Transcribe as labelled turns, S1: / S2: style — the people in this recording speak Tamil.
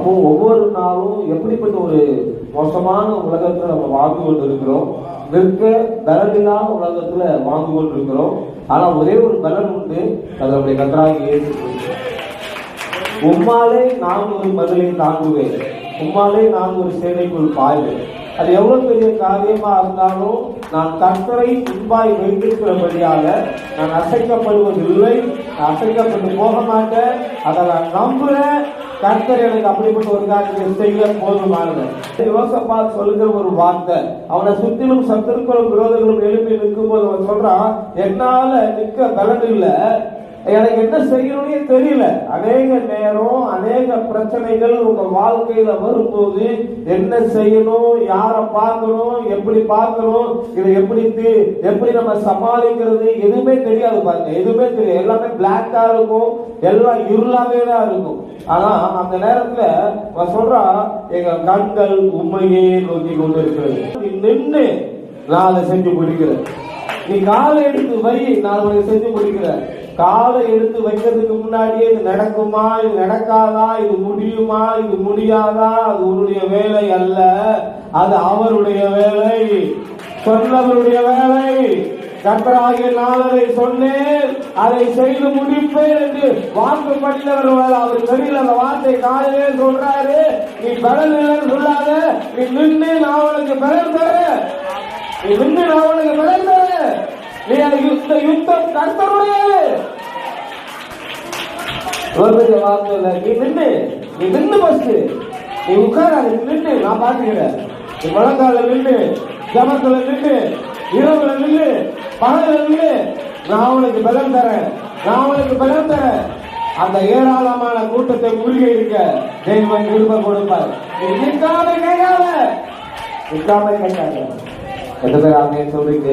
S1: அப்போ ஒவ்வொரு நாளும் எப்படிப்பட்ட ஒரு மோசமான உலகத்துல நம்ம வாழ்ந்து கொண்டிருக்கிறோம். நிற்க பலனில்லாத உலகத்துல வாழ்ந்து கொண்டிருக்கிறோம். ஆனா ஒரே ஒரு பலன் உண்டு, அது நம்முடைய கர்த்தராகிய இயேசு கிறிஸ்து. உம்மாலே நான் ஒரு மதிலை தாங்குவேன், உம்மாலே நான் ஒரு சேனைக்குள் பாய்வேன். அது எவ்வளவு பெரிய காரியமா இருந்தாலும் நான் கர்த்தரை முன்பாய் வைத்திருக்கிறபடியாக நான் அசைக்கப்படுவதில்லை, அசைக்கப்பட்டு போக மாட்டேன். அதை நான் நம்புறேன். கர்த்தர் எனக்கு அப்படிப்பட்ட ஒரு காரியத்தை செய்ய போதுமானது. யோசபாத் சொல்லுகிற ஒரு வார்த்தை, அவனை சுற்றிலும் சத்துருக்களும் விரோதங்களும் எழுப்பி நிற்கும் போது அவன் சொல்றான், என்னால நிற்க பலன் இல்லை, எனக்கு என்ன செய்யணும்னே தெரியல. அநேக நேரம் அநேக பிரச்சனைகள் உங்க வாழ்க்கையில வரும்போது என்ன செய்யணும், யாரை பார்க்கணும், எப்படி பார்க்கணும், இதை எப்படி நம்ம சமாளிக்கிறது எதுவுமே தெரியாது. பாருங்க, எதுவுமே தெரியாது. எல்லாமே பிளாக்கா இருக்கும், எல்லாம் இருளாவே தான் இருக்கும். ஆனா அந்த நேரத்துல சொல்றா, எங்க கண்கள் உண்மையே நோக்கி கொண்டு இருக்கிறது. நீ நின்று நான் அதை செஞ்சு முடிக்கிறேன். நீ காலை எடுத்து வை, நான் உனக்கு செஞ்சு முடிக்கிறேன். காலை எடுத்து வைக்கிறதுக்கு முன்னாடியே இது நடக்குமா, இது நடக்காதா, இது முடியுமா, இது முடியாதா, அது உன்னுடைய வேலை அல்ல, அது அவருடைய வேலை, சொன்னவருடைய வேலை. கர்த்தராகிய நான் அதை சொன்னேன், அதை செய்து முடிப்பேன் என்று வாக்கு பண்ணினவர். அவர் தெரியல, அந்த வார்த்தை காலையிலே சொல்றாரு. நீ பலன் இல்லைன்னு சொல்லாத, நீ நின்று நான் உனக்கு பலன் தரேன், நீ நின்று நான் உனக்கு பலன் தரேன். நீ யுத்தம் கர்த்தருடையது. வார்த்தை நீ நின்று பஸ்ட், நீ உட்காராது, நீ நின்று நான் பாத்துக்கிறேன். நீ முழங்கால நின்று, ஜபத்துல நின்று, இரவுல நின்று, பகல நின்று, நான் உனக்கு பலம் தரேன், நான் உனக்கு பலம் தரேன். அந்த ஏராளமான கூட்டத்தை முழுகி இருக்க தேவன் கிருபை கொடுப்பார். நீ நிற்காம கேட்காத, நிற்காம கேட்காத. எத்தனை பேர் ஆமே சொல்றீங்க?